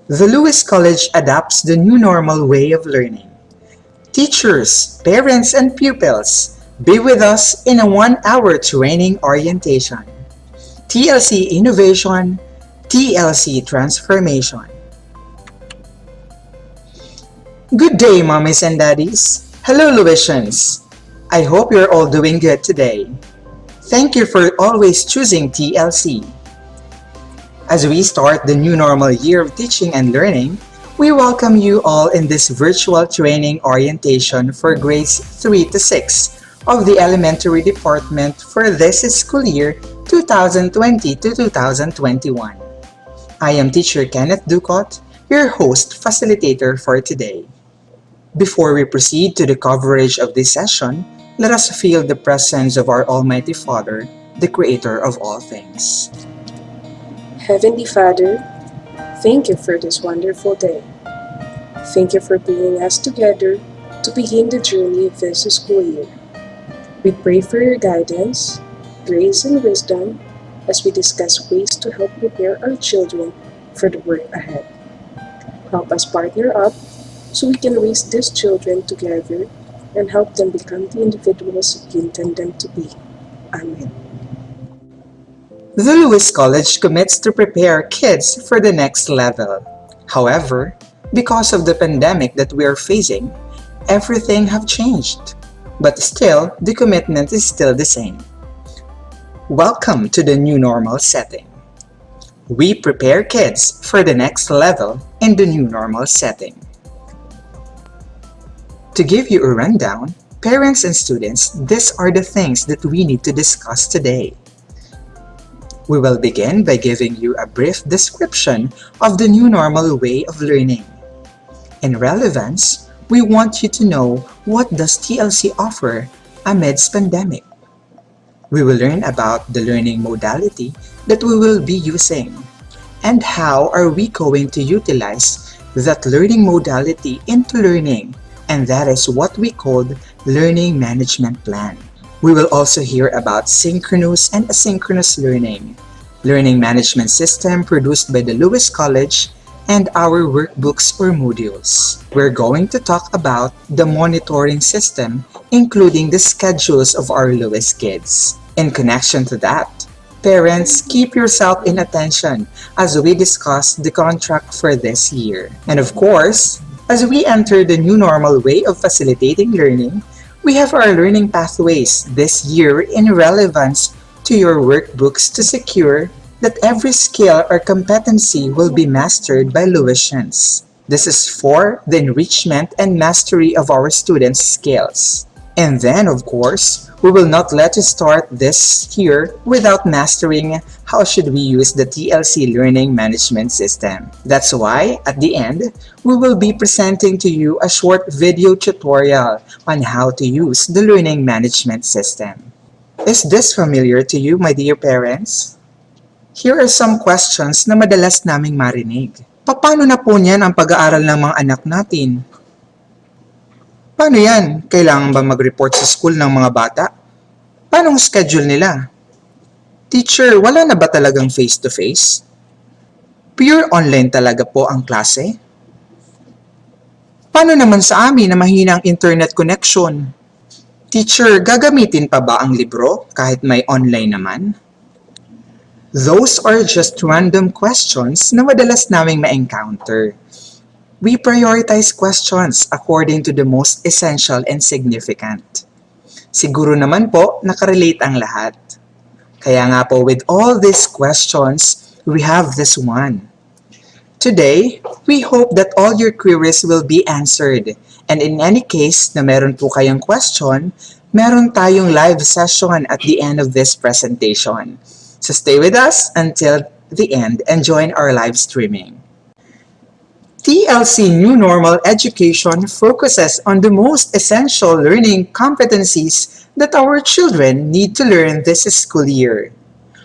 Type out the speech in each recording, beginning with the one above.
The Lewis College adopts the new normal way of learning. Teachers, parents, and pupils, be with us in a 1-hour training orientation. TLC Innovation, TLC Transformation. Good day, mommies and daddies. Hello, Lewisians. I hope you're all doing good today. Thank you for always choosing TLC. As we start the new normal year of teaching and learning, we welcome you all in this virtual training orientation for grades 3 to 6 of the elementary department for this school year 2020 to 2021. I am teacher Kenneth Ducot, your host facilitator for today. Before we proceed to the coverage of this session, let us feel the presence of our Almighty Father, the Creator of all things. Heavenly Father, thank you for this wonderful day. Thank you for bringing us together to begin the journey of this school year. We pray for your guidance, grace, and wisdom as we discuss ways to help prepare our children for the work ahead. Help us partner up so we can raise these children together and help them become the individuals you intend them to be. Amen. The Lewis College commits to prepare kids for the next level. However, because of the pandemic that we are facing, everything have changed. But still, the commitment is still the same. Welcome to the new normal setting. We prepare kids for the next level in the new normal setting. To give you a rundown, parents and students, these are the things that we need to discuss today. We will begin by giving you a brief description of the new normal way of learning. In relevance, we want you to know what does TLC offer amidst pandemic. We will learn about the learning modality that we will be using and how are we going to utilize that learning modality into learning, and that is what we called learning management plan. We will also hear about synchronous and asynchronous learning management system produced by the Lewis College, and our workbooks or modules. We're going to talk about the monitoring system, including the schedules of our Lewis kids. In connection to that, parents, keep yourself in attention as we discuss the contract for this year. And of course, as we enter the new normal way of facilitating learning, we have our learning pathways this year in relevance to your workbooks to secure that every skill or competency will be mastered by Lewisians. This is for the enrichment and mastery of our students' skills. And then, of course, we will not let you start this year without mastering how should we use the TLC learning management system. That's why, at the end, we will be presenting to you a short video tutorial on how to use the learning management system. Is this familiar to you, my dear parents? Here are some questions na madalas naming marinig. Paano na po niyan ang pag-aaral ng mga anak natin? Paano yan? Kailangan ba mag-report sa school ng mga bata? Paano ang schedule nila? Teacher, wala na ba talagang face-to-face? Pure online talaga po ang klase? Paano naman sa amin na mahina ang internet connection? Teacher, gagamitin pa ba ang libro kahit may online naman? Those are just random questions na madalas naming ma-encounter. We prioritize questions according to the most essential and significant. Siguro naman po, nakarelate ang lahat. Kaya nga po, with all these questions, we have this one. Today, we hope that all your queries will be answered. And in any case na meron po kayong question, meron tayong live session at the end of this presentation. So stay with us until the end and join our live streaming. TLC New Normal Education focuses on the most essential learning competencies that our children need to learn this school year.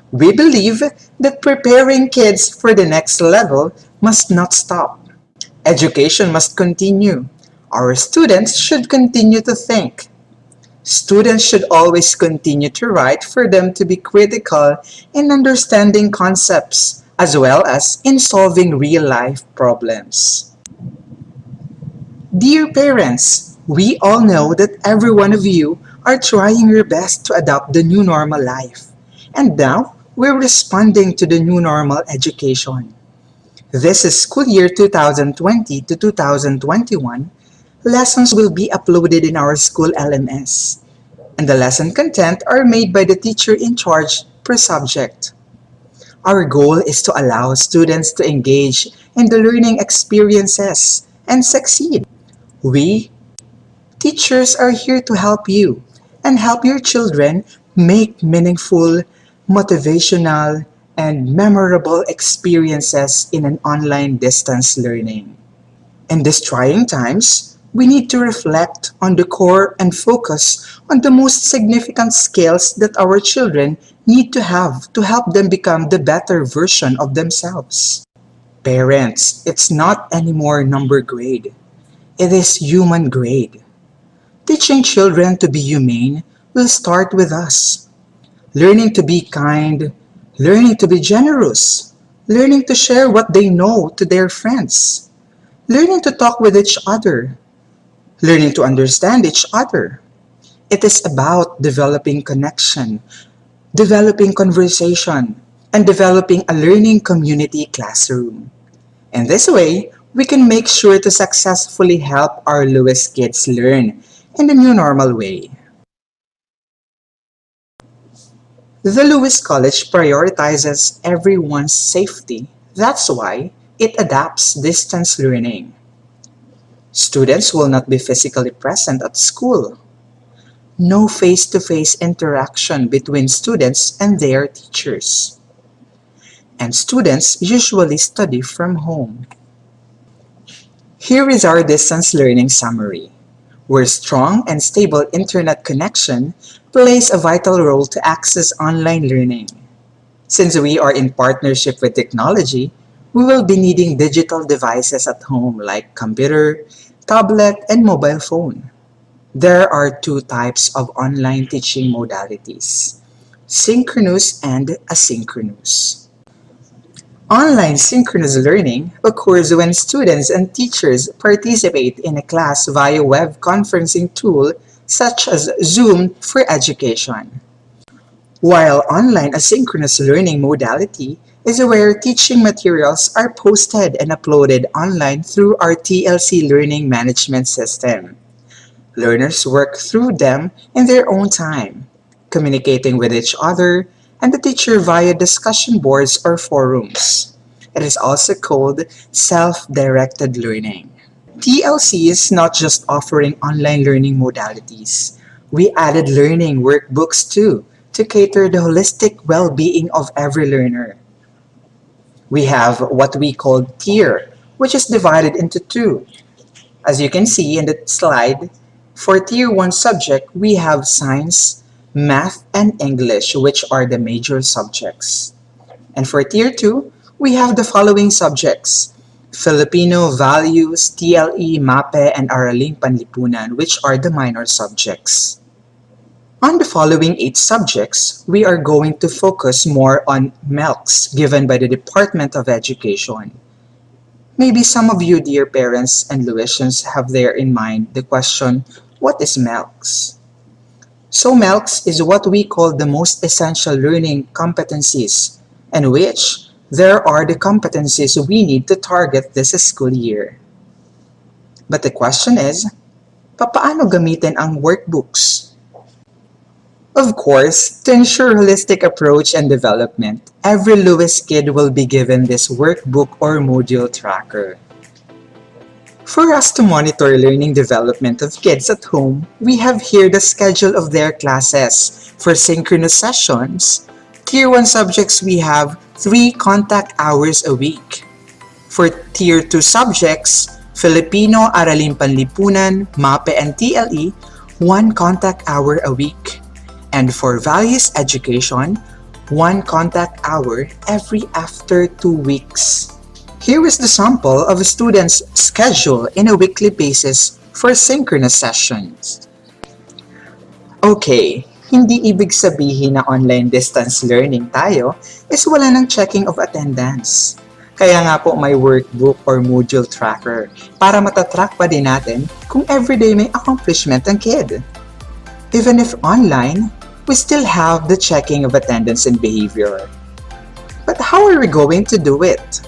We believe that preparing kids for the next level must not stop. Education must continue. Our students should continue to think. Students should always continue to write for them to be critical in understanding concepts as well as in solving real-life problems. Dear parents, we all know that every one of you are trying your best to adopt the new normal life. And now, we're responding to the new normal education. This is school year 2020 to 2021. Lessons will be uploaded in our school LMS, and the lesson content are made by the teacher in charge per subject. Our goal is to allow students to engage in the learning experiences and succeed. We, teachers, are here to help you and help your children make meaningful, motivational, and memorable experiences in an online distance learning. In these trying times, we need to reflect on the core and focus on the most significant skills that our children need to have to help them become the better version of themselves. Parents, it's not anymore number grade. It is human grade. Teaching children to be humane will start with us. Learning to be kind, learning to be generous, learning to share what they know to their friends, learning to talk with each other, learning to understand each other. It is about developing connection, developing conversation, and developing a learning community classroom. In this way, we can make sure to successfully help our Lewis kids learn in the new normal way. The Lewis College prioritizes everyone's safety. That's why it adapts distance learning. Students will not be physically present at school. No face-to-face interaction between students and their teachers. And students usually study from home. Here is our distance learning summary, where strong and stable internet connection plays a vital role to access online learning. Since we are in partnership with technology, we will be needing digital devices at home like computer, tablet, and mobile phone. There are two types of online teaching modalities, synchronous and asynchronous. Online synchronous learning occurs when students and teachers participate in a class via web conferencing tool such as Zoom for education. While online asynchronous learning modality is where teaching materials are posted and uploaded online through our TLC learning management system. Learners work through them in their own time, communicating with each other and the teacher via discussion boards or forums. It is also called self-directed learning. TLC is not just offering online learning modalities. We added learning workbooks too to cater the holistic well-being of every learner. We have what we call tier, which is divided into two. As you can see in the slide, for Tier 1 subject, we have science, math, and English, which are the major subjects. And for Tier 2, we have the following subjects: Filipino, Values, TLE, MAPE, and Araling Panlipunan, which are the minor subjects. On the following 8 subjects, we are going to focus more on MELCs given by the Department of Education. Maybe some of you, dear parents and Lewisians, have there in mind the question, what is MELCs? So MELCs is what we call the most essential learning competencies, and which there are the competencies we need to target this school year. But the question is, paano gamitin ang workbooks? Of course, to ensure holistic approach and development, every Lewis kid will be given this workbook or module tracker. For us to monitor learning development of kids at home, we have here the schedule of their classes. For synchronous sessions, Tier 1 subjects we have 3 contact hours a week. For Tier 2 subjects, Filipino, Araling Panlipunan, MAPE, and TLE, 1 contact hour a week. And for values education, 1 contact hour every after 2 weeks. Here is the sample of a student's schedule in a weekly basis for synchronous sessions. Okay, Hindi ibig sabihin na online distance learning tayo is wala ng checking of attendance. Kaya nga po may workbook or module tracker para matatrack pa din natin kung everyday may accomplishment ang kid. Even if online, we still have the checking of attendance and behavior. But how are we going to do it?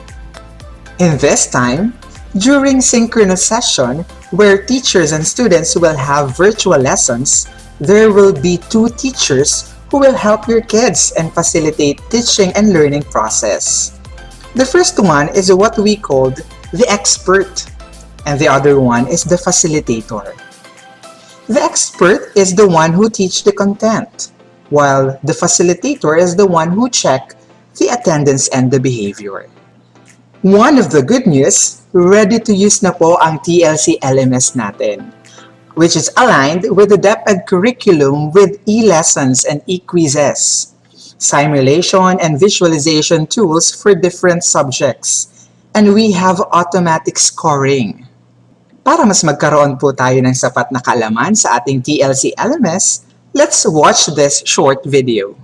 In this time, during synchronous session, where teachers and students will have virtual lessons, there will be two teachers who will help your kids and facilitate teaching and learning process. The first one is what we called the expert, and the other one is the facilitator. The expert is the one who teach the content, while the facilitator is the one who check the attendance and the behavior. One of the good news, ready to use na po ang TLC LMS natin, which is aligned with the Dep't curriculum with e-lessons and e-quizzes, simulation and visualization tools for different subjects, and we have automatic scoring. Para mas magkaroon po tayo ng sapat na kaalaman sa ating TLC LMS, let's watch this short video.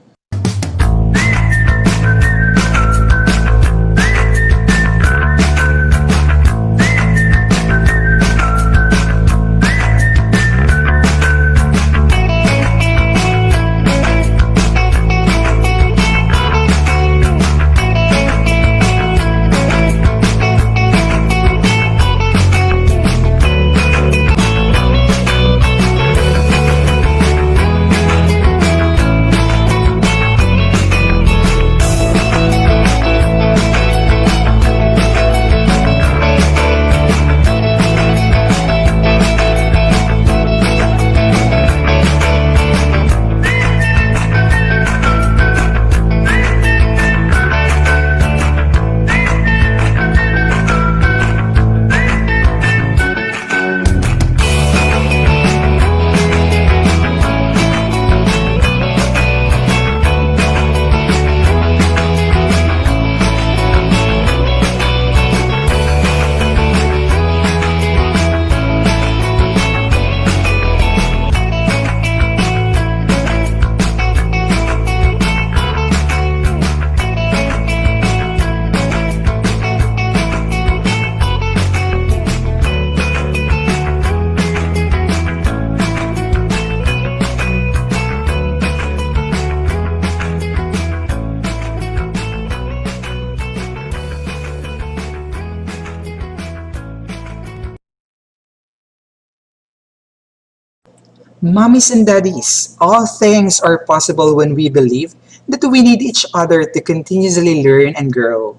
Mommies and daddies, all things are possible when we believe that we need each other to continuously learn and grow.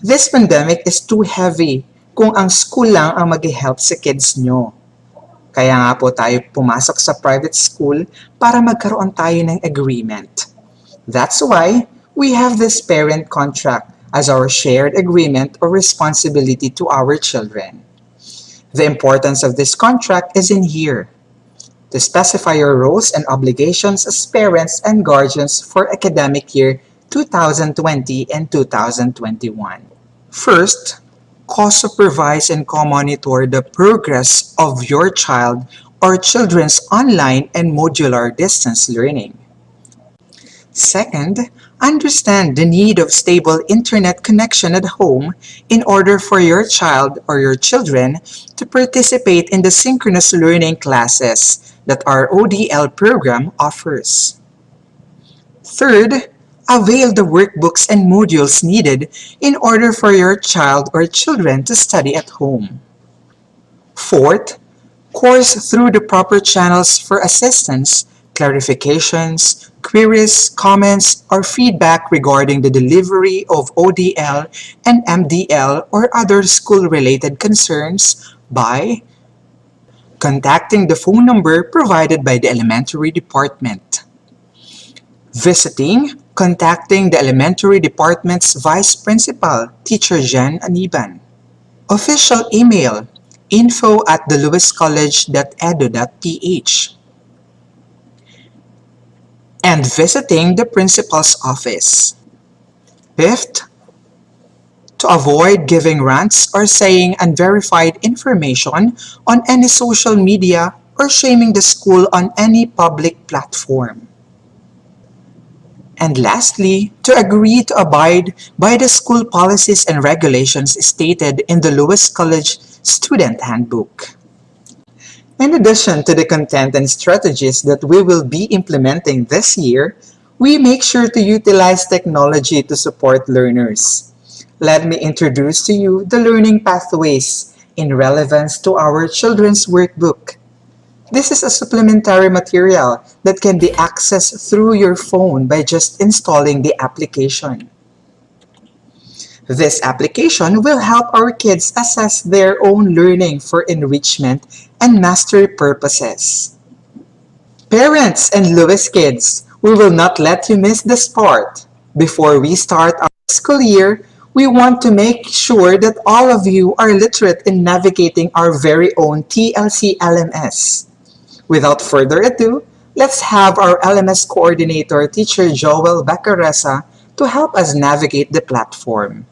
This pandemic is too heavy kung ang school lang ang mag-help sa kids nyo. Kaya nga po tayo pumasok sa private school para magkaroon tayo ng agreement. That's why we have this parent contract as our shared agreement or responsibility to our children. The importance of this contract is in here. To specify your roles and obligations as parents and guardians for academic year 2020 and 2021. First, co-supervise and co-monitor the progress of your child or children's online and modular distance learning. Second, understand the need of stable internet connection at home in order for your child or your children to participate in the synchronous learning classes that our ODL program offers. Third, avail the workbooks and modules needed in order for your child or children to study at home. Fourth, course through the proper channels for assistance, clarifications, queries, comments, or feedback regarding the delivery of ODL and MDL or other school-related concerns by contacting the phone number provided by the elementary department. Visiting, contacting the elementary department's vice principal, Teacher Jen Aniban. Official email, info@thelouiscollege.edu.ph. And visiting the principal's office. Fifth, to avoid giving rants or saying unverified information on any social media or shaming the school on any public platform. And lastly, to agree to abide by the school policies and regulations stated in the Lewis College Student Handbook. In addition to the content and strategies that we will be implementing this year, we make sure to utilize technology to support learners. Let me introduce to you the learning pathways in relevance to our children's workbook. This is a supplementary material that can be accessed through your phone by just installing the application. This application will help our kids assess their own learning for enrichment and mastery purposes. Parents and Lewis kids, we will not let you miss this part. Before we start our school year, we want to make sure that all of you are literate in navigating our very own TLC LMS. Without further ado, let's have our LMS coordinator, Teacher Joel Bacaresa, to help us navigate the platform.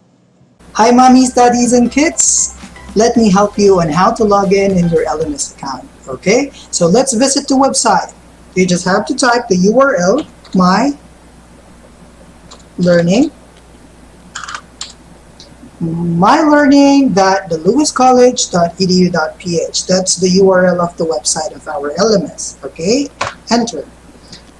Hi mommies, daddies, and kids! Let me help you on how to log in your LMS account. Okay, so let's visit the website. You just have to type the URL, mylearning.thelowiscollege.edu.ph. That's the URL of the website of our LMS. Okay, enter.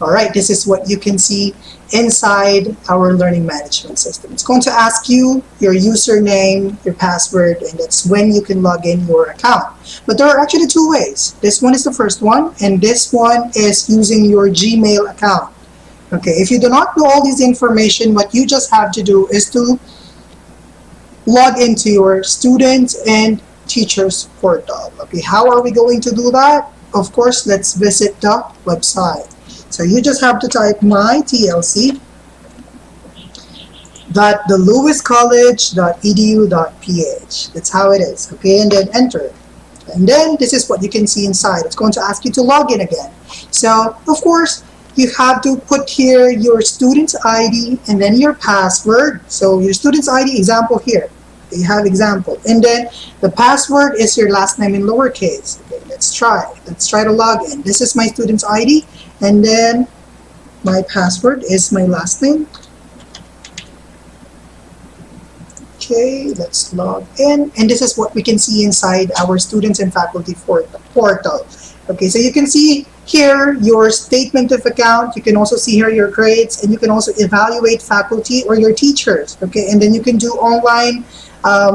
Alright, this is what you can see inside our learning management system. It's going to ask you your username, your password, and that's when you can log in your account. But there are actually two ways. This one is the first one, and this one is using your Gmail account. Okay, if you do not know all this information, what you just have to do is to log into your students and teachers portal. Okay, how are we going to do that? Of course, let's visit the website. So you just have to type mytlc.thelowiscollege.edu.ph. That's how it is. Okay, and then enter. And then this is what you can see inside. It's going to ask you to log in again. So of course, you have to put here your student's ID and then your password. So your student's ID, example here. You have example. And then the password is your last name in lowercase. Okay, let's try. Let's try to log in. This is my student's ID. And then my password is my last name. Okay, let's log in. And this is what we can see inside our students and faculty portal. Okay, so you can see here your statement of account. You can also see here your grades, and you can also evaluate faculty or your teachers. Okay, and then you can do online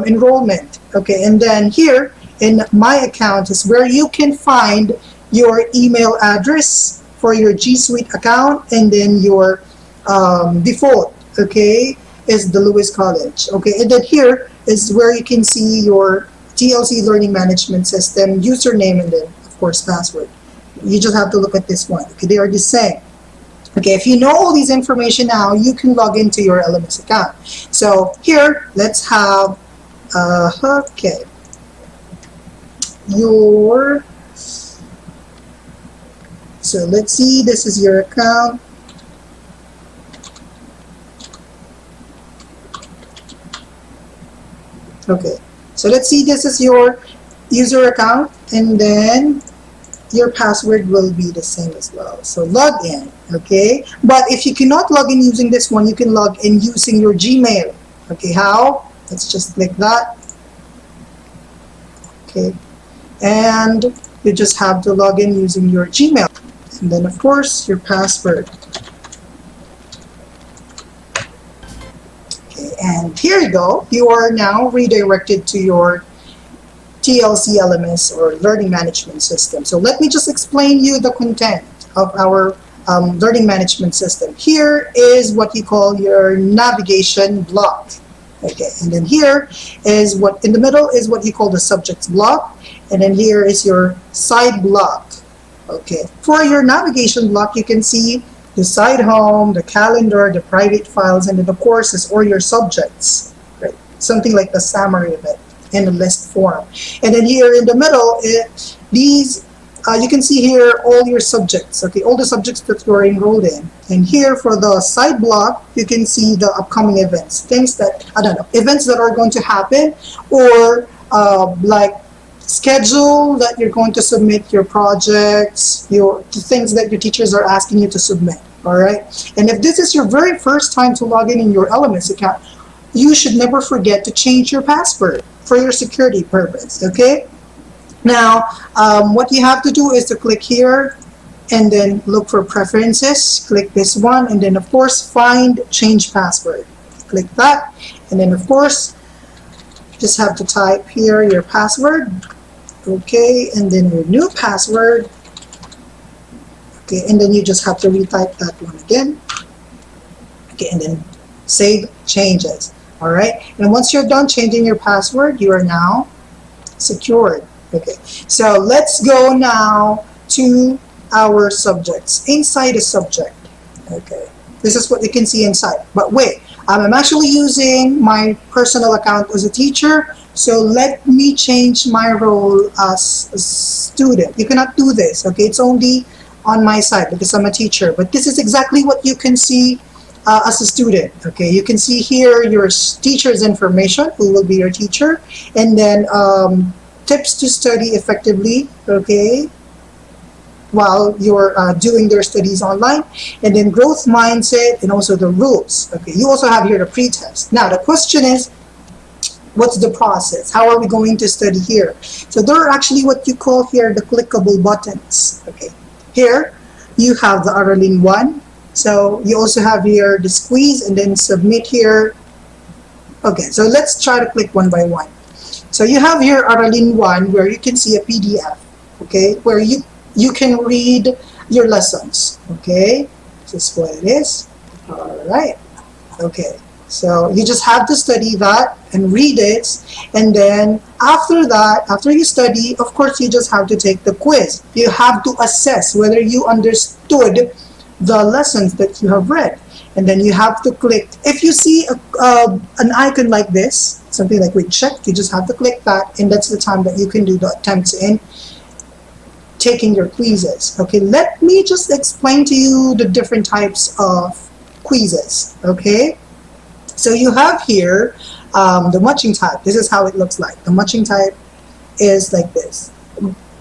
enrollment. Okay, and then here in my account is where you can find your email address for your G Suite account, and then your default, okay, is the Lewis College. Okay, and then here is where you can see your TLC learning management system username, and then of course password. You just have to look at this one. Okay, they are the same. Okay, if you know all these information now, you can log into your LMS account. So here, let's have okay, your, so let's see, this is your account. Okay, so let's see, this is your user account, and then your password will be the same as well. So log in, okay? But if you cannot log in using this one, you can log in using your Gmail. Okay, how? Let's just click that. Okay, and you just have to log in using your Gmail. And then of course, your password. Okay, and here you go. You are now redirected to your TLC LMS or learning management system. So let me just explain you the content of our learning management system. Here is what you call your navigation block. Okay, and then here is what, in the middle is what you call the subjects block, and then here is your side block. Okay, for your navigation block, you can see the side home, the calendar, the private files, and then the courses or your subjects, right? Something like the summary of it in a list form. And then here in the middle, you can see here all your subjects, okay, all the subjects that you're enrolled in. And here for the side block, you can see the upcoming events, things that, I don't know, events that are going to happen, or like schedule that you're going to submit your projects, the things that your teachers are asking you to submit. All right. And if this is your very first time to log in your LMS account, you should never forget to change your password for your security purpose. Okay. Now, what you have to do is to click here and then look for preferences. Click this one, and then of course find change password. Click that, and then of course just have to type here your password. Okay, and then your new password. Okay, and then you just have to retype that one again. Okay, and then save changes. All right, and once you're done changing your password, you are now secured. Okay, so let's go now to our subjects. Inside a subject, okay, this is what you can see inside. But wait, I'm actually using my personal account as a teacher, so let me change my role as a student. You cannot do this, okay? It's only on my side because I'm a teacher, but this is exactly what you can see as a student. Okay, you can see here your teacher's information, who will be your teacher, and then tips to study effectively, okay, while you're doing their studies online, and then growth mindset, and also the rules. Okay, you also have here the pre-test. Now the question is, what's the process? How are we going to study here? So there are actually what you call here the clickable buttons. Okay, here you have the Aralin 1. So you also have here the squeeze and then submit here. Okay, so let's try to click one by one. So you have here Aralin 1 where you can see a PDF, okay, where you can read your lessons, okay? This is what it is. All right, okay. So you just have to study that and read it, and then after that, after you study, of course, you just have to take the quiz. You have to assess whether you understood the lessons that you have read, and then you have to click. If you see an icon like this, something like we checked, you just have to click that, and that's the time that you can do the attempts in taking your quizzes. Okay, let me just explain to you the different types of quizzes. Okay, so you have here the matching type. This is how it looks like. The matching type is like this.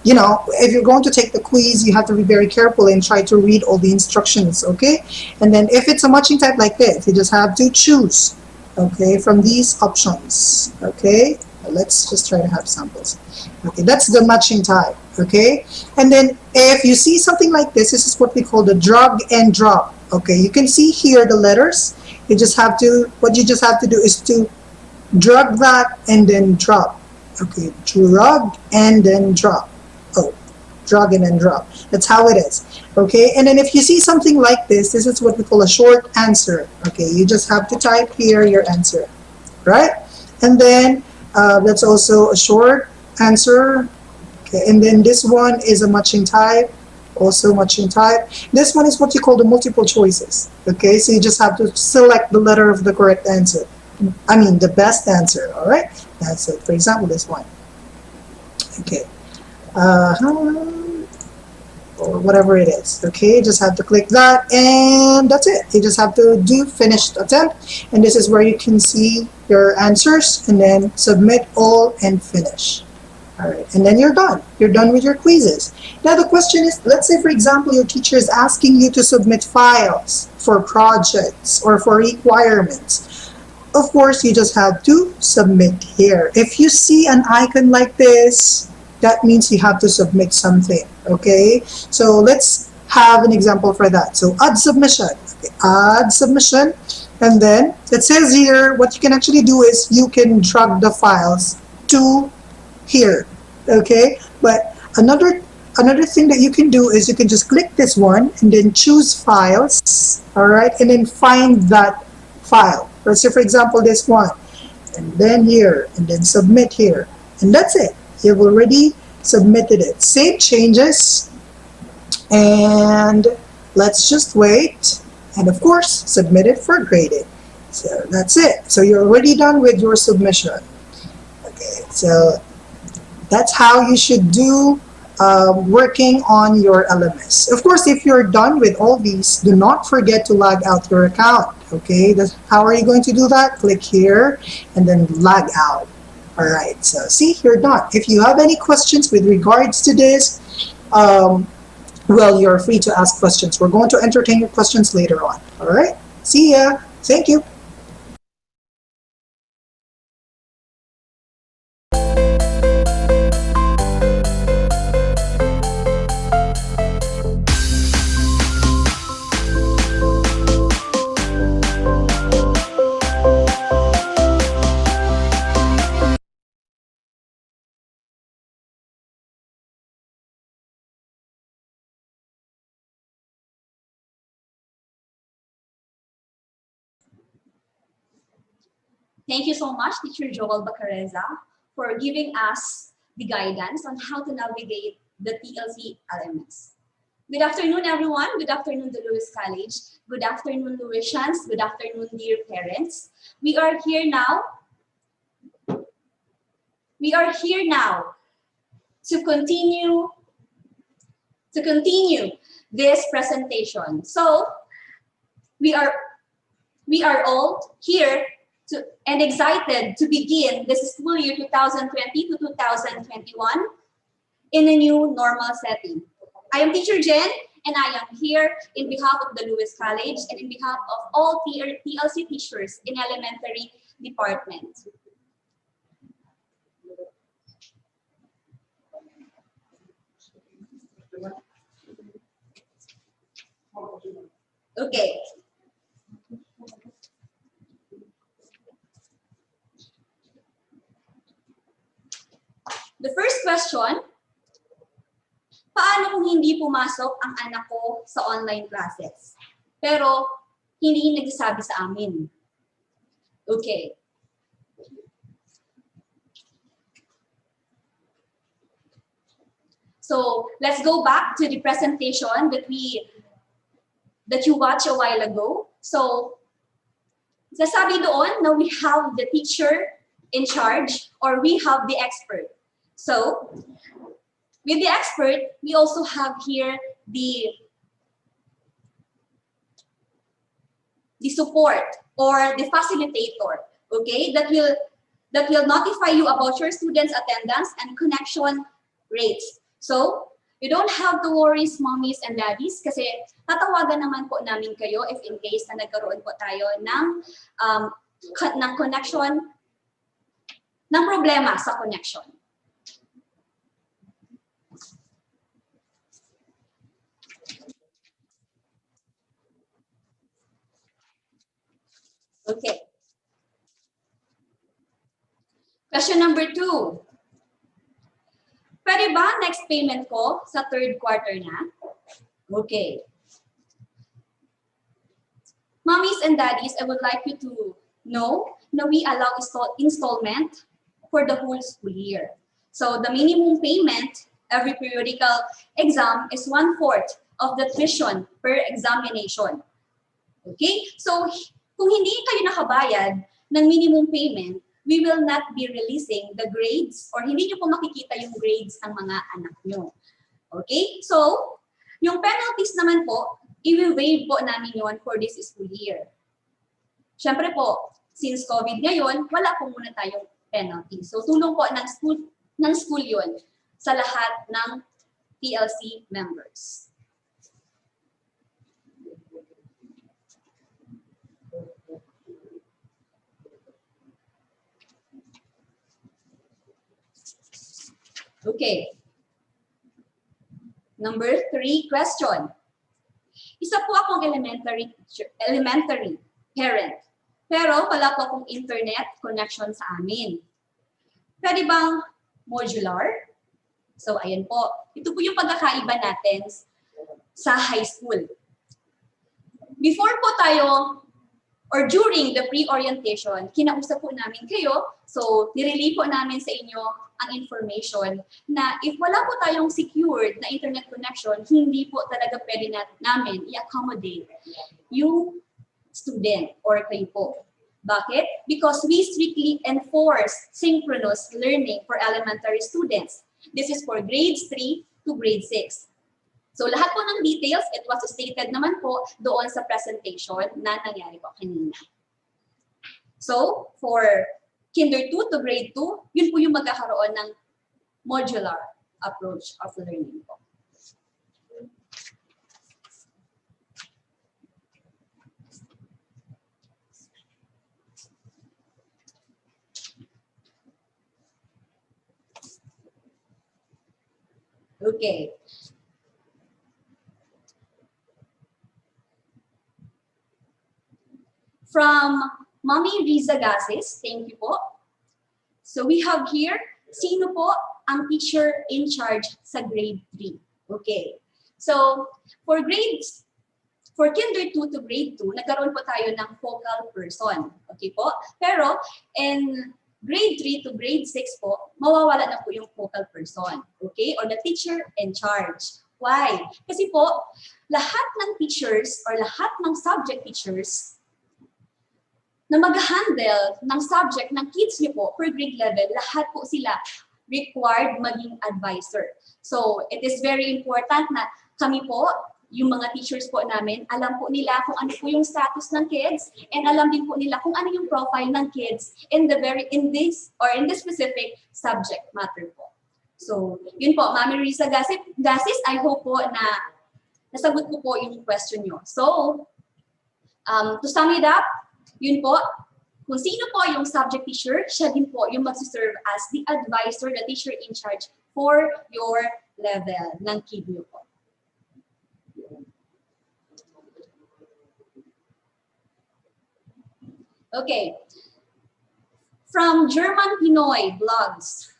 You know, if you're going to take the quiz, you have to be very careful and try to read all the instructions, okay? And then if it's a matching type like this, you just have to choose, okay, from these options, okay? Let's just try to have samples. Okay, that's the matching type, okay? And then if you see something like this, this is what we call the drag and drop, okay? You can see here the letters. You just have to, what you just have to do is to drag that and then drop, okay? Drag and then drop. Oh, drag and then drop. That's how it is, okay? And then if you see something like this, this is what we call a short answer, okay? You just have to type here your answer, right? And then that's also a short answer, okay? And then this one is a matching type, also matching type. This one is what you call the multiple choices, okay? So you just have to select the letter of the correct answer. I mean, the best answer, all right? That's it. For example, this one, okay? Or whatever it is, okay? Just have to click that, and that's it. You just have to do finished attempt, and this is where you can see your answers, and then submit all and finish. All right, and then you're done. You're done with your quizzes. Now the question is, let's say for example your teacher is asking you to submit files for projects or for requirements. Of course, you just have to submit here. If you see an icon like this, that means you have to submit something, okay? So let's have an example for that. So add submission, okay, add submission, and then it says here what you can actually do is you can drag the files to here, okay? But another thing that you can do is you can just click this one and then choose files, all right, and then find that file. Let's say for example this one, and then here, and then submit here, and that's it. You've already submitted it. Save changes, and let's just wait, and of course submit it for grading. So that's it. So you're already done with your submission. Okay, so that's how you should do working on your LMS. Of course, if you're done with all these, do not forget to log out your account. Okay, how are you going to do that? Click here and then log out. All right, so see, you're done. If you have any questions with regards to this, well, you're free to ask questions. We're going to entertain your questions later on. All right, see ya. Thank you. Thank you so much, Teacher Joel Bacareza, for giving us the guidance on how to navigate the TLC LMS. Good afternoon, everyone. Good afternoon to Lewis College. Good afternoon, Louisians. Good afternoon, dear parents. We are here now. We are here now to continue this presentation. So we are all here and excited to begin this school year 2020 to 2021 in a new normal setting. I am Teacher Jen, and I am here in behalf of the Lewis College and in behalf of all TLC teachers in elementary department. Okay. The first question, paano kung hindi pumasok ang anak ko sa online classes? Pero hindi nagsasabi sa amin. Okay. So let's go back to the presentation that you watched a while ago. So sasabi doon na we have the teacher in charge or we have the expert. So with the expert, we also have here the support or the facilitator, okay, that will notify you about your students' attendance and connection rates. So you don't have to worry, mommies and daddies, kasi tatawagan naman po namin kayo if in case na nagkaroon po tayo ng connection, ng problema sa connection. Okay. Question number 2. Pwede ba next payment ko sa 3rd quarter na? Okay. Mommies and daddies, I would like you to know na we allow installment for the whole school year. So the minimum payment every periodical exam is 1/4 of the tuition per examination. Okay? So kung hindi kayo nakabayad ng minimum payment, we will not be releasing the grades or hindi nyo po makikita yung grades ng mga anak nyo. Okay? So, yung penalties naman po, i-waive po namin yon for this school year. Siyempre po, since COVID ngayon, wala po muna tayong penalty. So, tulong po ng school yon sa lahat ng TLC members. Okay. Number 3 question. Isa po akong elementary parent. Pero wala po akong internet connection sa amin. Pwede bang modular? So, ayan po. Ito po yung pagkakaiba natin sa high school. Before po tayo or during the pre-orientation, kinausap po namin kayo. So, nirelay po namin sa inyo ang information na if wala po tayong secured na internet connection, hindi po talaga pwede namin i-accommodate yung student or kayo po. Bakit? Because we strictly enforce synchronous learning for elementary students. This is for grades 3 to grade 6. So lahat po ng details, it was stated naman po doon sa presentation na nangyari po kanina. So for Kinder 2 to grade 2, yun po yung magkakaroon ng modular approach of learning po. Okay. From Mommy Riza Gases, thank you po. So we have here, sino po ang teacher in charge sa grade 3? Okay. So for Kinder 2 to grade 2, nagkaroon po tayo ng focal person. Okay po? Pero in grade 3 to grade 6 po, mawawala na po yung focal person. Okay? Or the teacher in charge. Why? Kasi po, lahat ng teachers or lahat ng subject teachers na mag-handle ng subject ng kids niyo po per grade level, lahat po sila required maging advisor. So, it is very important na kami po, yung mga teachers po namin, alam po nila kung ano po yung status ng kids and alam din po nila kung ano yung profile ng kids in this specific subject matter po. So, yun po, Mami Risa Gasis, I hope po na nasagot ko po yung question nyo. So, to sum it up, yun po, kung sino po yung subject teacher, siya din po yung magsiserve as the advisor, the teacher in charge for your level ng kid nyo po. Okay. From German Pinoy blogs.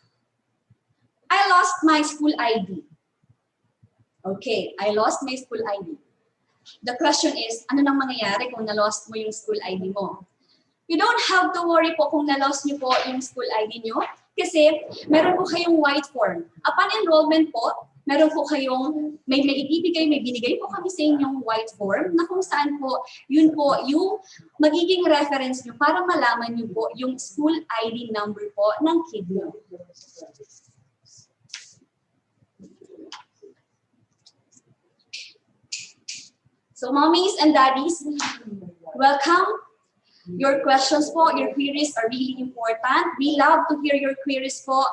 I lost my school ID. Okay, I lost my school ID. The question is, ano nang mangyayari kung na-lost mo yung school ID mo? You don't have to worry po kung na-lost niyo po yung school ID niyo kasi meron po kayong white form. Upon enrollment po, meron po kayong, may binigay po kami sa inyong white form na kung saan po, yun po yung magiging reference niyo para malaman niyo po yung school ID number po ng kid niyo. So, mommies and daddies, welcome. Your questions po, your queries are really important. We love to hear your queries po.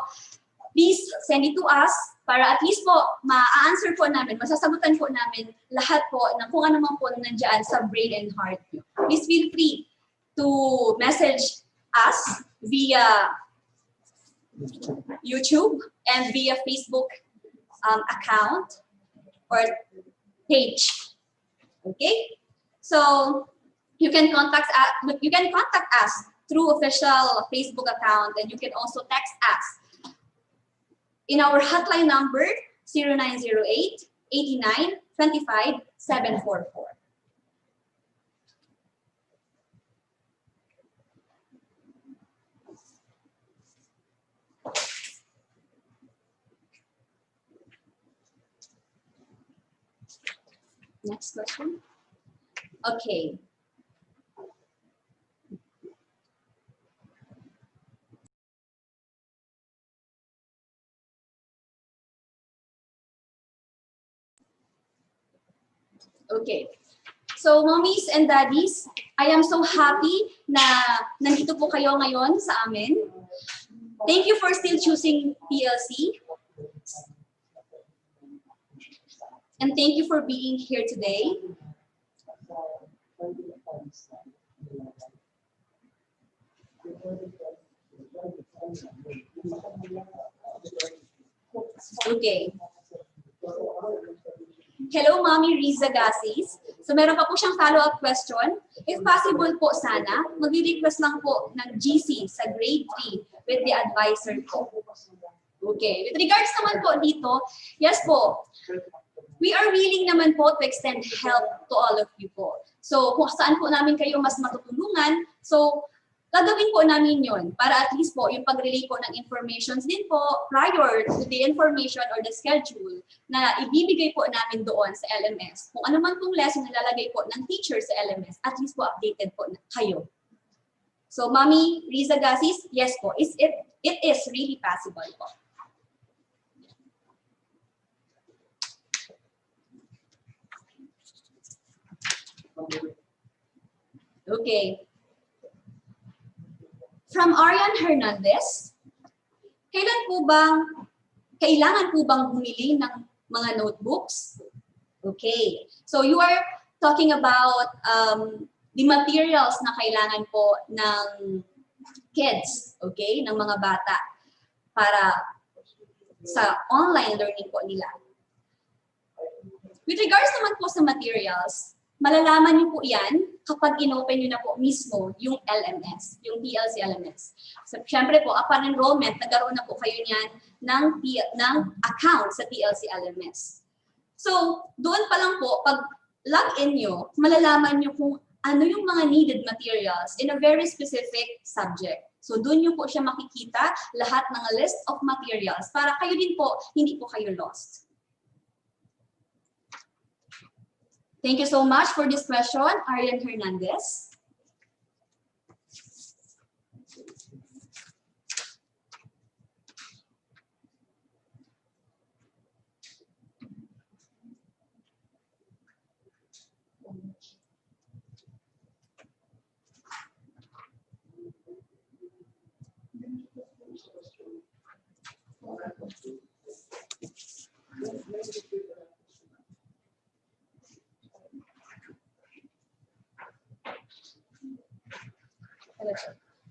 Please send it to us para at least po ma-answer po namin, masasagutan po namin lahat po ng kung ano man po nandiyan sa brain and heart niyo. Please feel free to message us via YouTube and via Facebook account or page. Okay, so you can contact us through official Facebook account, and you can also text us in our hotline number 0908 89 25 744. Next question. Okay. Okay. So, mommies and daddies, I am so happy na nandito po kayo ngayon sa amin. Thank you for still choosing PLC. And thank you for being here today. Okay. Hello, Mommy Riza Gasis. So meron pa po siyang follow-up question. If possible po sana, mag-request lang po ng GC sa grade 3 with the advisor po. Okay. With regards naman po dito, yes po, we are willing naman po to extend help to all of you po. So kung saan po namin kayo mas matutulungan, so gagawin po namin yon para at least po yung pag-relay po ng informations din po prior to the information or the schedule na ibibigay po namin doon sa LMS. Kung ano man pong lesson na lalagay po ng teacher sa LMS, at least po updated po kayo. So Mommy Riza Gasis, yes po, it is really possible po. Okay. From Arian Hernandez, kailangan po bang bumili ng mga notebooks? Okay. So you are talking about the materials na kailangan po ng kids, okay, ng mga bata para sa online learning po nila. With regards naman po sa materials, malalaman niyo po yan kapag in-open niyo na po mismo yung LMS, yung PLC LMS. So, syempre po, upon enrollment, nagkaroon na po kayo niyan ng account sa PLC LMS. So, doon pa lang po, pag log-in nyo, malalaman nyo kung ano yung mga needed materials in a very specific subject. So, doon nyo po siya makikita lahat ng list of materials para kayo din po, hindi po kayo lost. Thank you so much for this question, Arian Hernandez.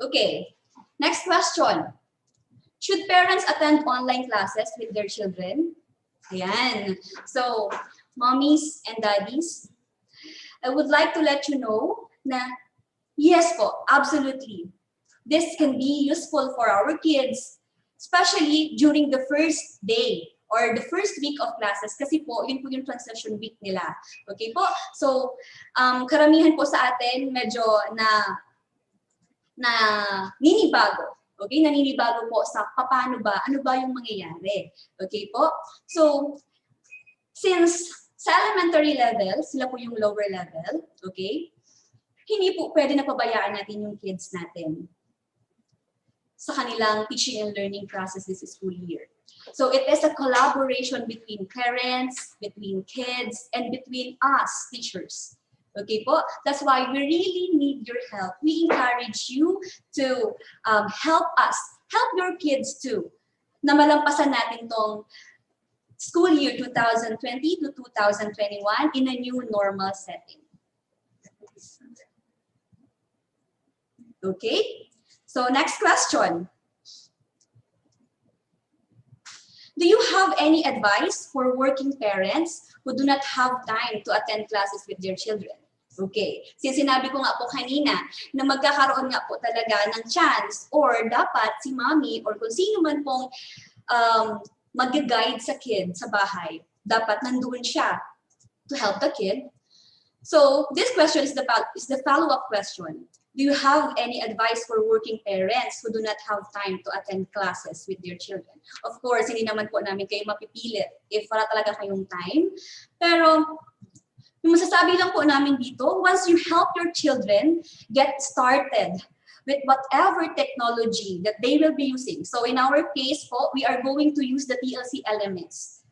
Okay, next question. Should parents attend online classes with their children? Ayan. So, mommies and daddies, I would like to let you know na yes po, absolutely. This can be useful for our kids, especially during the first day or the first week of classes kasi po, yun po yung transition week nila. Okay po? So, karamihan po sa atin medyo na ninibago. Okay? Naninibago po sa paano ba, ano ba yung mangyayari. Okay po? So, since sa elementary level, sila po yung lower level, okay? Hindi po pwede na pabayaan natin yung kids natin sa kanilang teaching and learning process this school year. So it is a collaboration between parents, between kids, and between us, teachers. Okay po? That's why we really need your help. We encourage you to help us, help your kids too, na malampasan natin tong school year 2020 to 2021 in a new normal setting. Okay? So next question. Do you have any advice for working parents who do not have time to attend classes with their children? Okay. Since sinabi ko nga po kanina na magkakaroon nga po talaga ng chance or dapat si mommy or kung sino man pong mag-guide sa kid sa bahay, dapat nandoon siya to help the kid. So this question is the follow-up question. Do you have any advice for working parents who do not have time to attend classes with their children? Of course, hindi naman po namin kayo mapipilit if wala talaga kayong time. Pero yung masasabi lang po namin dito, once you help your children get started with whatever technology that they will be using. So in our case po, we are going to use the PLC LMS.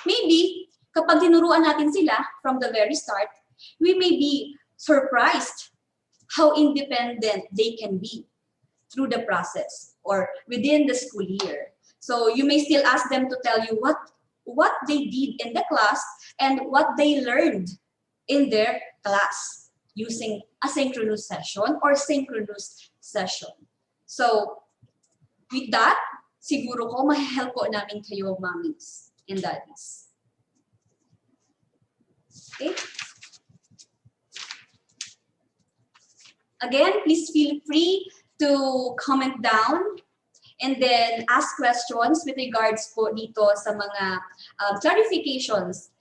Maybe, kapag tinuruan natin sila from the very start, we may be surprised how independent they can be through the process or within the school year. So you may still ask them to tell you what they did in the class and what they learned in their class using asynchronous session or synchronous session. So with that, siguro ko mahe-help po namin kayo, mommies and daddies. Okay? Again, please feel free to comment down and then ask questions with regards po dito sa mga clarifications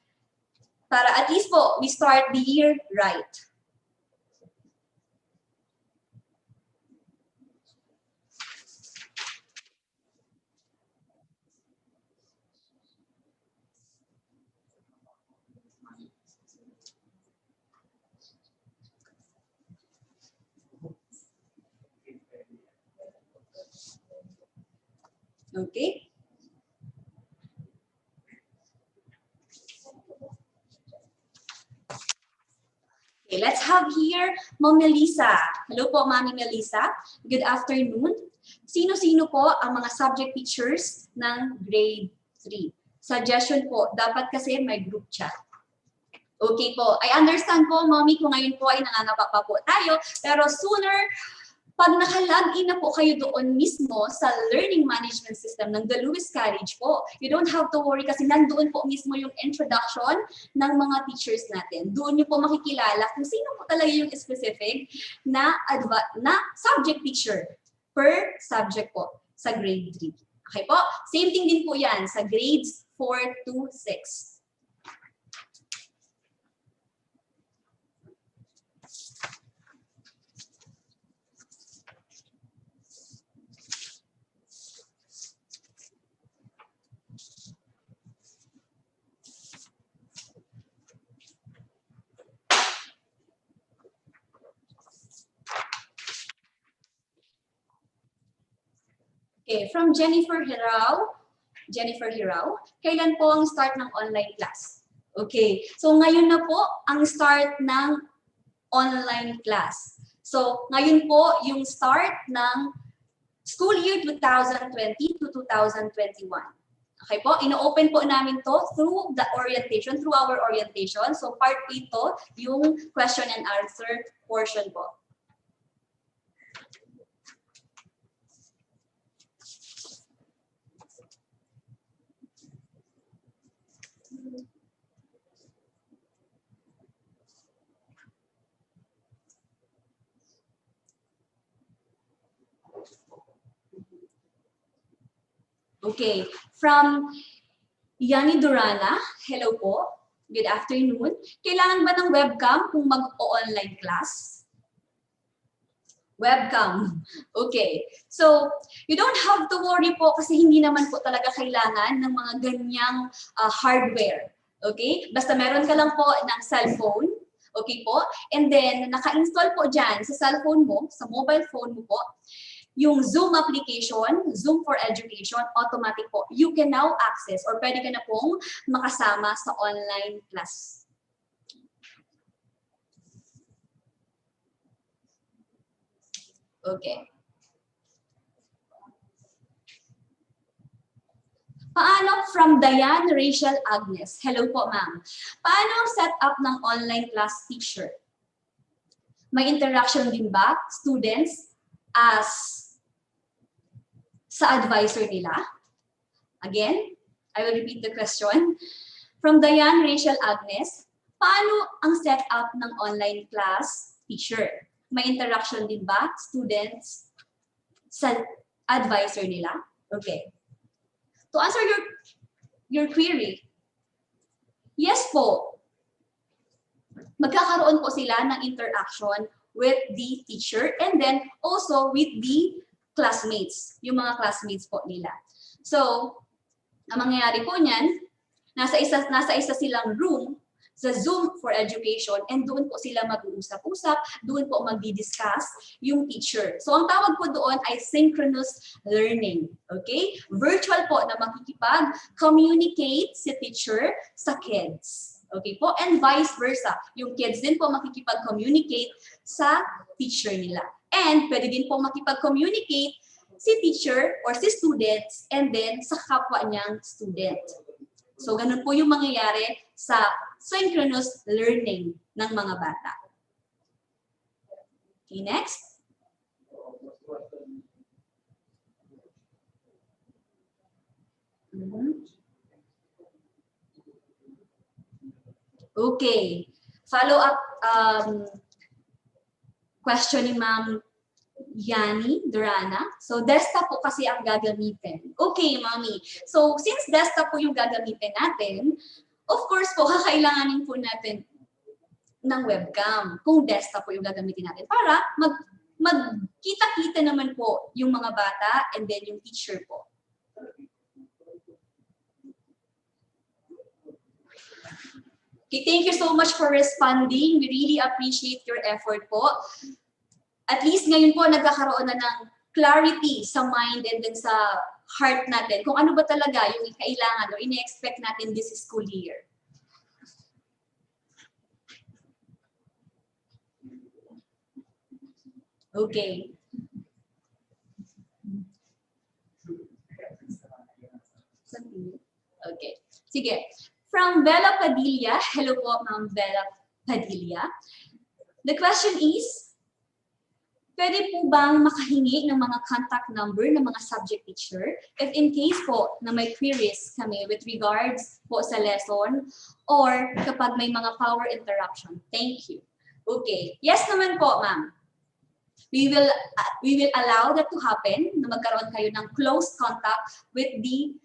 para at least po we start the year right. Okay? Okay, Okay, let's have here Ma'am Melissa. Hello po, Ma'am Melissa. Good afternoon. Sino-sino po ang mga subject teachers ng grade 3? Suggestion po, dapat kasi may group chat. Okay po, I understand po, Mommy, kung ngayon po ay nangangapa pa po tayo, pero sooner, pag naka-login na po kayo doon mismo sa learning management system ng The Lewis College po, you don't have to worry kasi nandoon po mismo yung introduction ng mga teachers natin. Doon nyo po makikilala kung sino po talaga yung specific na subject teacher per subject po sa grade 3. Okay po? Same thing din po yan sa grades 4 to 6. Okay, from Jennifer Hirao, kailan po ang start ng online class? Okay, so ngayon na po ang start ng online class. So ngayon po yung start ng school year 2020 to 2021. Okay po, ino-open po namin to through our orientation. So part 8 to, yung question and answer portion po. Okay, from Yani Durana, hello po, good afternoon. Kailangan ba ng webcam kung mag-online class? Webcam. Okay, so you don't have to worry po kasi hindi naman po talaga kailangan ng mga ganyang hardware. Okay, basta meron ka lang po ng cellphone. Okay po, and then naka-install po dyan sa cellphone mo, sa mobile phone mo po, yung Zoom application, Zoom for Education, automatic po. You can now access or pwede ka na pong makasama sa online class. Okay. Paano from Diane Rachel Agnes? Hello po, ma'am. Paano ang setup ng online class teacher? May interaction din ba, students, as sa advisor nila? Again, I will repeat the question. From Diane Rachel Agnes, paano ang setup ng online class teacher? May interaction din ba, students, sa advisor nila? Okay. To answer your query, yes po. Magkakaroon po sila ng interaction with the teacher and then also with the classmates, yung mga classmates po nila. So, ang mangyayari po niyan, nasa isa silang room sa Zoom for Education and doon po sila mag-uusap-usap, doon po magdi-discuss yung teacher. So, ang tawag po doon ay synchronous learning. Okay? Virtual po na makikipag-communicate si teacher sa kids. Okay po? And vice versa. Yung kids din po makikipag-communicate sa teacher nila. And pwede din po makipag-communicate si teacher or si students and then sa kapwa niyang student. So, ganun po yung mangyayari sa synchronous learning ng mga bata. Okay, next. Okay. Follow-up question ni Ma'am Yani Durana. So, desktop po kasi ang gagamitin. Okay, Mami. So, since desktop po yung gagamitin natin, of course po, kakailanganin po natin ng webcam kung desktop po yung gagamitin natin para magkita-kita naman po yung mga bata and then yung teacher po. Okay, thank you so much for responding. We really appreciate your effort po. At least ngayon po nagkakaroon na ng clarity sa mind and then sa heart natin kung ano ba talaga yung kailangan o ine-expect natin this school year. Okay. Okay. Sige. From Bella Padilla. Hello po, Ma'am Bella Padilla. The question is, pwede po bang makahingi ng mga contact number ng mga subject teacher if in case po na may queries kami with regards po sa lesson or kapag may mga power interruption? Thank you. Okay. Yes naman po, ma'am. We will allow that to happen na magkaroon kayo ng close contact with the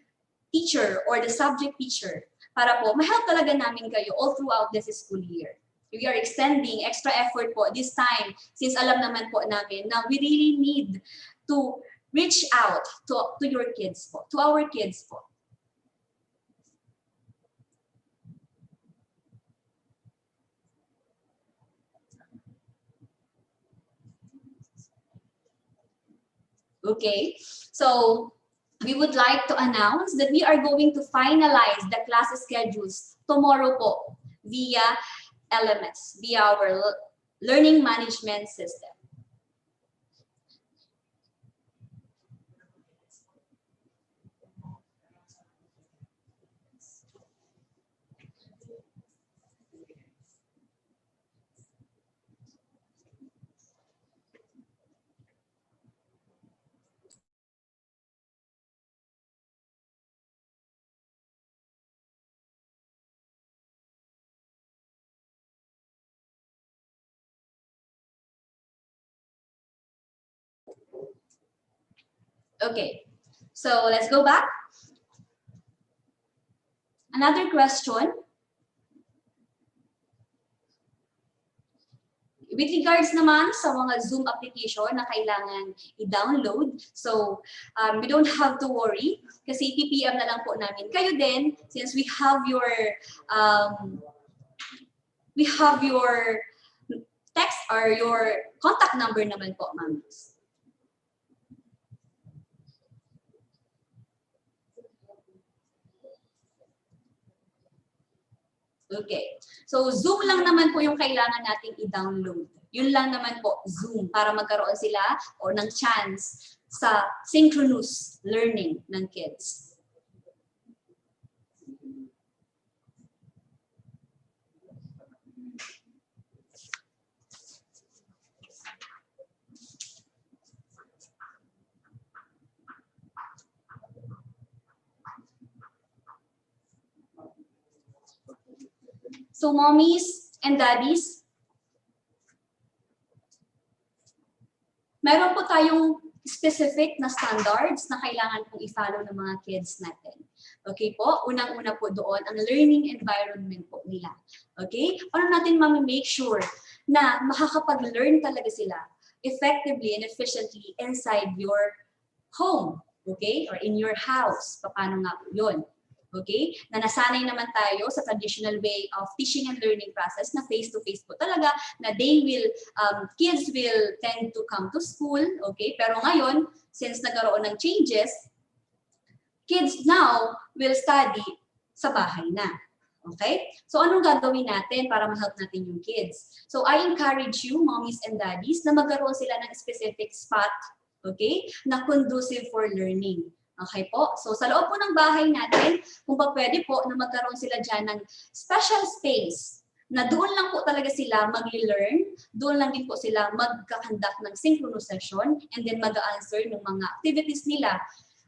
teacher or the subject teacher para po ma-help talaga namin kayo all throughout this school year. We are extending extra effort po this time since alam naman po namin na we really need to reach out to your kids po, to our kids po. Okay, so we would like to announce that we are going to finalize the class schedules tomorrow po via LMS, via our learning management system. Okay, so let's go back. Another question. With regards naman sa mga Zoom application na kailangan i-download, so we don't have to worry kasi PPM na lang po namin kayo din since we have your text or your contact number naman po, ma'am. Okay. So, Zoom lang naman po yung kailangan nating i-download. Yun lang naman po, Zoom, para magkaroon sila o ng chance sa synchronous learning ng kids. So, mommies and daddies, meron po tayong specific na standards na kailangan pong i-follow ng mga kids natin. Okay po? Unang-una po doon, ang learning environment po nila. Okay? Paano natin ma-make sure na makakapag-learn talaga sila effectively and efficiently inside your home? Okay? Or in your house. Paano nga po yun? Okay? Na nasanay naman tayo sa traditional way of teaching and learning process na face-to-face po talaga, na kids will tend to come to school, okay? Pero ngayon, since nagkaroon ng changes, kids now will study sa bahay na. Okay? So, anong gagawin natin para ma-help natin yung kids? So, I encourage you, mommies and daddies, na magkaroon sila ng specific spot, okay? Na conducive for learning. Okay po? So, sa loob po ng bahay natin, kung pa pwede po na magkaroon sila dyan ng special space na doon lang po talaga sila mag-learn, doon lang din po sila magkakandak ng synchronous session, and then mag-answer ng mga activities nila,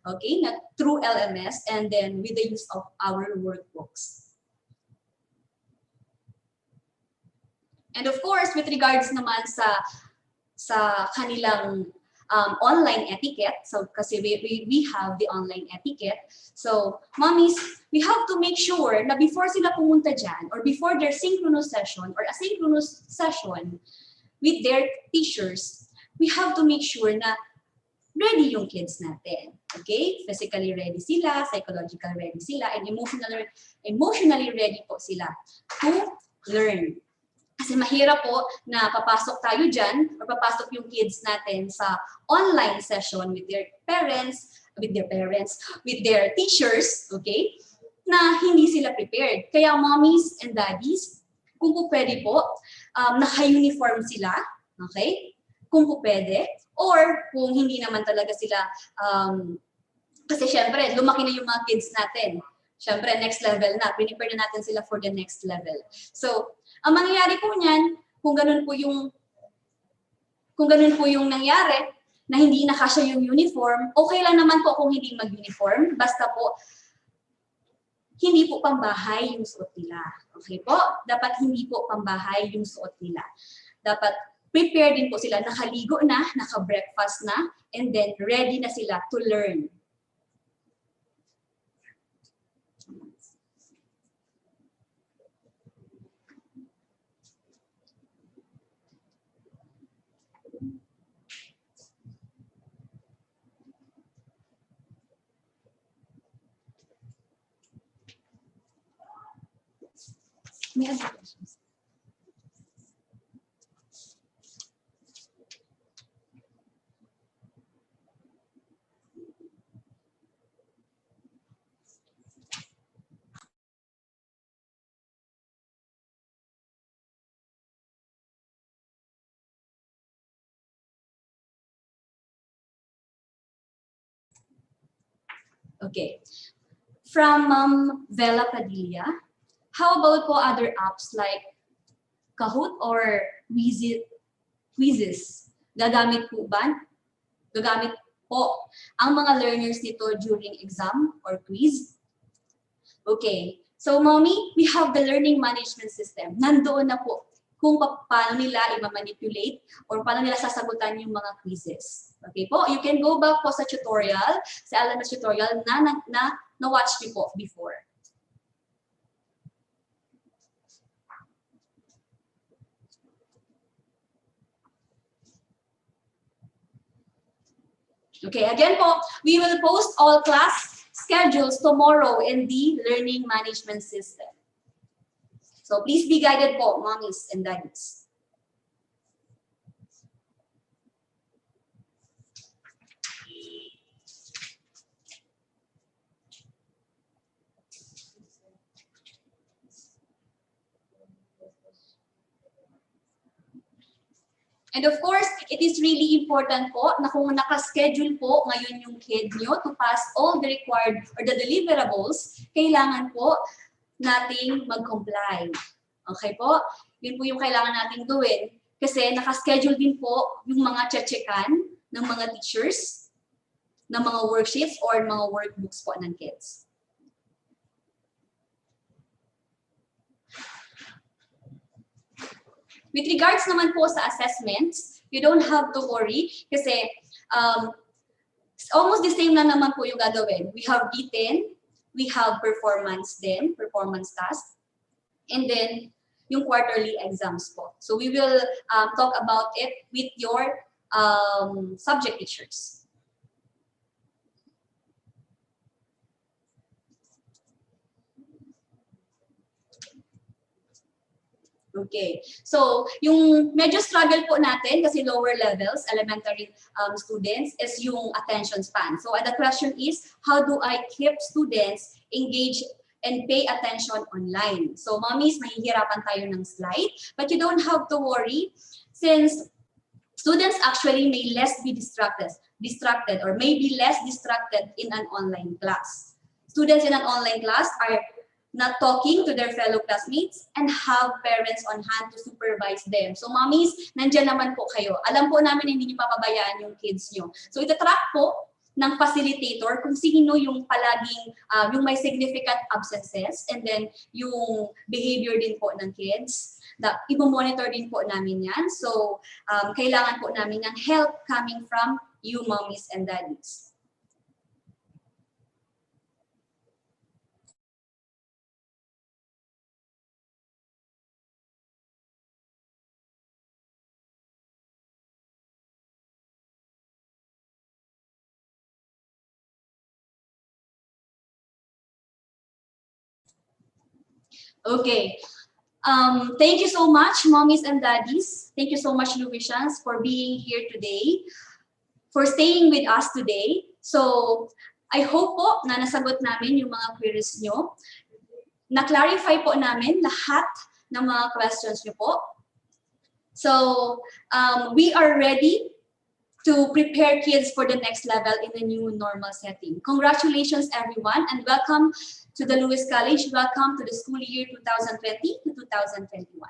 okay, na through LMS and then with the use of our workbooks. And of course, with regards naman sa kanilang online etiquette, so kasi we have the online etiquette. So, mommies, we have to make sure na before sila pumunta dyan or before their synchronous session or asynchronous session with their teachers, we have to make sure na ready yung kids natin. Okay? Physically ready sila, psychologically ready sila, and emotionally ready po sila to learn. Kasi mahirap po na papasok tayo dyan or papasok yung kids natin sa online session with their teachers, okay? Na hindi sila prepared. Kaya mommies and daddies, kung po pwede po, naka-uniform sila, okay? kung pwede, or kung hindi naman talaga sila, kasi syempre, lumaki na yung mga kids natin. Syempre, next level na. Prepare na natin sila for the next level. So, ang mangyayari po niyan, kung ganun po yung nangyari, na hindi nakasya yung uniform, okay lang naman po kung hindi mag-uniform, basta po, hindi po pambahay yung suot nila. Okay po? Dapat hindi po pambahay yung suot nila. Dapat prepare din po sila, nakaligo na, naka-breakfast na, and then ready na sila to learn. May other questions? Okay. From Vela Padilla, how about po other apps like Kahoot or Quizzes? Gagamit po ang mga learners nito during exam or quiz? Okay. So, mommy, we have the learning management system. Nandoon na po kung paano nila i-manipulate or paano nila sasagutan yung mga quizzes. Okay po? You can go back po sa tutorial, sa LMS tutorial na watch niyo po before. Okay, again po, we will post all class schedules tomorrow in the learning management system. So please be guided po, mommies and daddies. And of course, it is really important po na kung naka-schedule po ngayon yung kid nyo to pass all the required or the deliverables, kailangan po nating mag-comply. Okay po? Yun po yung kailangan nating gawin kasi naka-schedule din po yung mga check-checkan ng mga teachers, ng mga worksheets or mga workbooks po ng kids. With regards naman po sa assessments, you don't have to worry kasi almost the same lang naman po yung gagawin. We have written, we have performance task, and then yung quarterly exams po. So we will talk about it with your subject teachers. Okay. So, yung medyo struggle po natin kasi lower levels, elementary students, is yung attention span. So, the question is, how do I keep students engaged and pay attention online? So, mommies, mahihirapan tayo ng slide, but you don't have to worry since students actually may less be distracted or may be less distracted in an online class. Students in an online class are not talking to their fellow classmates and have parents on hand to supervise them. So, mommies, nandyan naman po kayo. Alam po namin hindi niyo papabayaan yung kids niyo. So, itatrack po ng facilitator kung sino yung palaging, yung may significant absences and then yung behavior din po ng kids. Ipo-monitor din po namin yan. So, kailangan po namin ng help coming from you, mommies and daddies. Okay. Thank you so much, mommies and daddies. Thank you so much, Louisians, for being here today, for staying with us today. So, I hope po na nasagot namin yung mga queries nyo. Na-clarify po namin lahat ng mga questions nyo po. So we are ready to prepare kids for the next level in the new normal setting. Congratulations, everyone, and welcome to the Lewis College. Welcome to the school year 2020 to 2021.